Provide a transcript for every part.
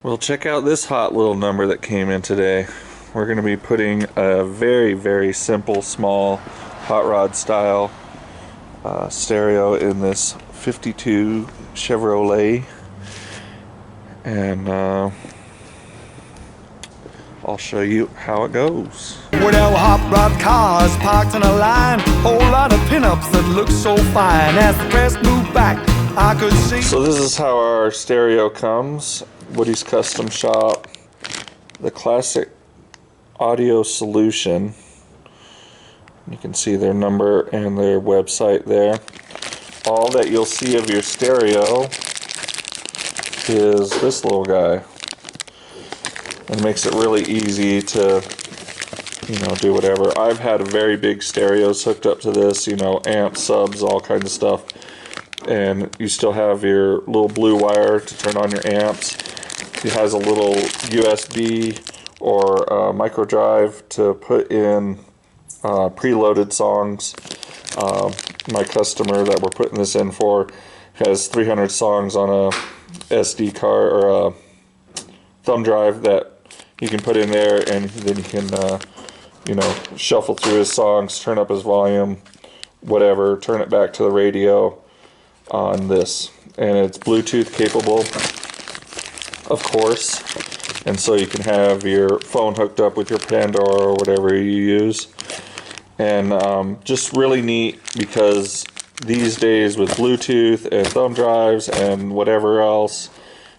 Well, check out this hot little number that came in today. We're going to be putting a very, very simple, small, hot rod style stereo in this 52 Chevrolet. And I'll show you how it goes. With our hot rod cars parked in a line, whole lot of pinups that look so fine. As the press moved back, I could see. So this is how our stereo comes. Woody's Custom Shop, the Classic Audio Solution. You can see their number and their website there. All that you'll see of your stereo is this little guy. It makes it really easy to, do whatever. I've had very big stereos hooked up to this, amps, subs, all kinds of stuff. And you still have your little blue wire to turn on your amps. It has a little USB or micro drive to put in preloaded songs. My customer that we're putting this in for has 300 songs on a SD card or a thumb drive that you can put in there, and then you can shuffle through his songs, turn up his volume, whatever, turn it back to the radio on this. And it's Bluetooth capable, of course, and so you can have your phone hooked up with your Pandora or whatever you use. And just really neat, because these days with Bluetooth and thumb drives and whatever else,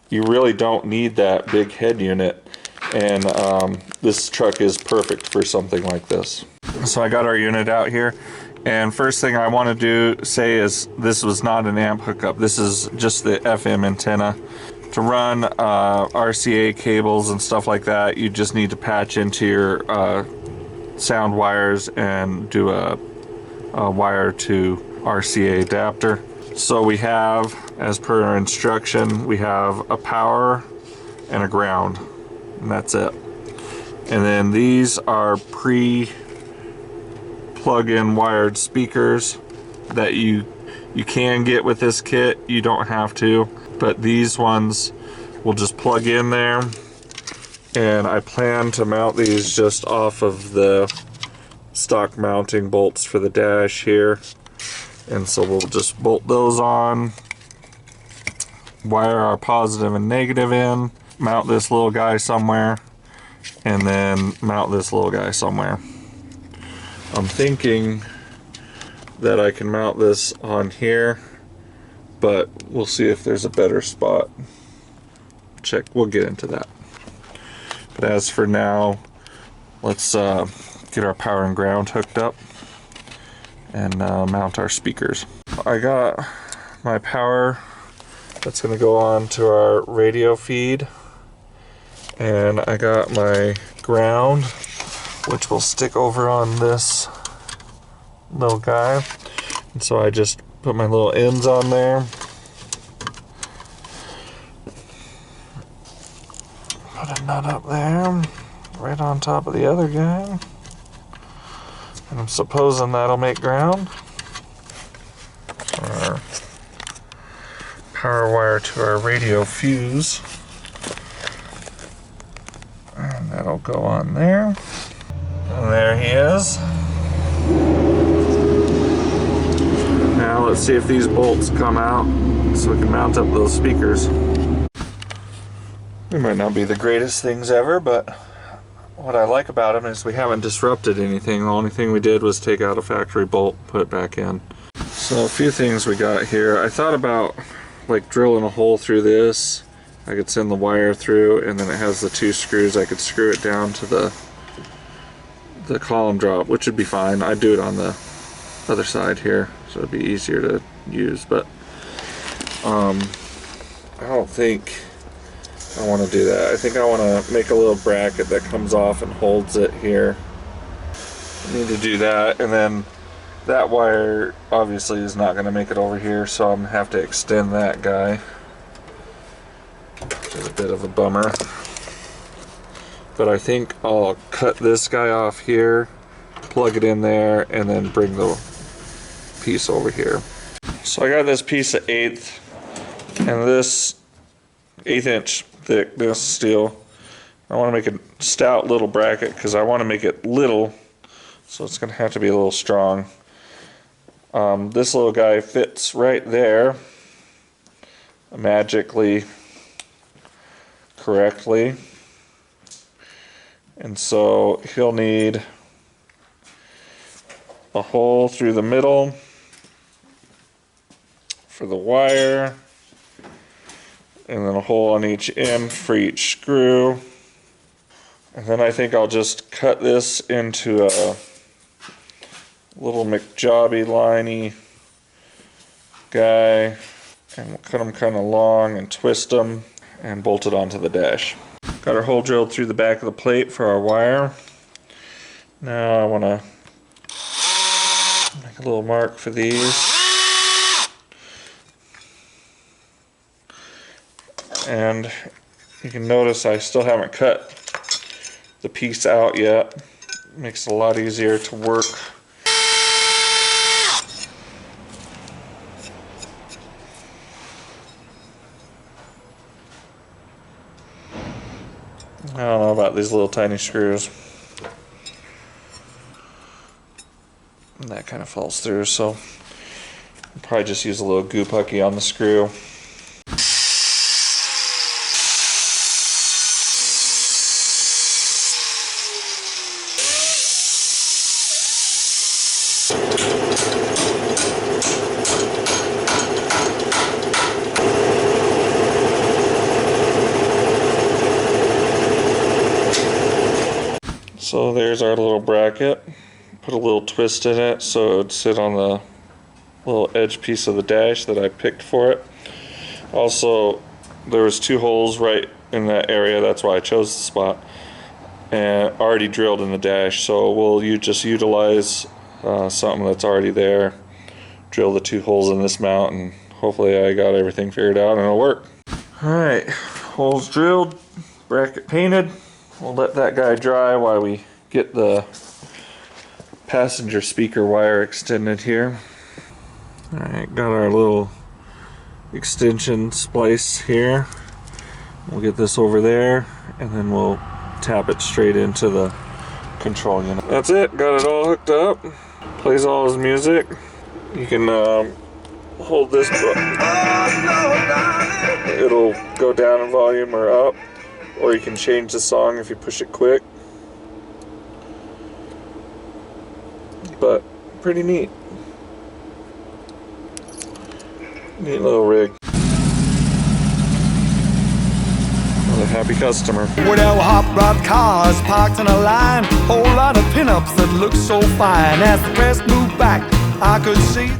you really don't need that big head unit. And this truck is perfect for something like this. So I got our unit out here, and first thing I want to say is this was not an amp hookup. This is just the FM antenna. To run RCA cables and stuff like that, you just need to patch into your sound wires and do a wire to RCA adapter. So we have, as per our instruction, we have a power and a ground, and that's it. And then these are plug-in wired speakers that you can get with this kit. You don't have to, but these ones will just plug in there. And I plan to mount these just off of the stock mounting bolts for the dash here. And so we'll just bolt those on, wire our positive and negative in, mount this little guy somewhere, and then mount this little guy somewhere. I'm thinking that I can mount this on here, but we'll see if there's a better spot. We'll get into that. But as for now, let's get our power and ground hooked up and mount our speakers. I got my power that's going to go on to our radio feed, and I got my ground, which will stick over on this little guy. And so I just put my little ends on there, put a nut up there right on top of the other guy, and I'm supposing that'll make ground. Our power wire to our radio fuse, and that'll go on there. And there he is. Now let's see if these bolts come out so we can mount up those speakers. They might not be the greatest things ever, but what I like about them is we haven't disrupted anything. The only thing we did was take out a factory bolt, put it back in. So a few things we got here. I thought about like drilling a hole through this. I could send the wire through, and then it has the two screws. I could screw it down to the column drop, which would be fine. I'd do it on the other side here, so it'd be easier to use, but I don't think I want to do that. I think I want to make a little bracket that comes off and holds it here. I need to do that, and then that wire obviously is not going to make it over here, so I'm going to have to extend that guy, which is a bit of a bummer. But I think I'll cut this guy off here, plug it in there, and then bring the piece over here. So I got this piece of 1/8, and this 1/8 inch thickness steel. I want to make a stout little bracket because I want to make it little, so it's going to have to be a little strong. This little guy fits right there magically correctly, and so he'll need a hole through the middle for the wire, and then a hole on each end for each screw. And then I think I'll just cut this into a little McJobby liney guy, and we'll cut them kind of long and twist them and bolt it onto the dash. Got our hole drilled through the back of the plate for our wire. Now I want to make a little mark for these. And you can notice I still haven't cut the piece out yet. Makes it a lot easier to work. I don't know about these little tiny screws. And that kind of falls through, so I'll probably just use a little goo pucky on the screw. So there's our little bracket. Put a little twist in it so it would sit on the little edge piece of the dash that I picked for it. Also, there was 2 holes right in that area, that's why I chose the spot, and already drilled in the dash, so we'll just utilize something that's already there, drill the 2 holes in this mount, and hopefully I got everything figured out and it'll work. Alright, holes drilled, bracket painted. We'll let that guy dry while we get the passenger speaker wire extended here. Alright, got our little extension splice here. We'll get this over there and then we'll tap it straight into the control unit. That's it, got it all hooked up. Plays all his music. You can hold this button. It'll go down in volume or up, or you can change the song if you push it quick. But pretty neat. Neat little rig. Another happy customer. Well, there were hot rod cars parked in a line, whole lot of pinups that looked so fine. As the press moved back, I could see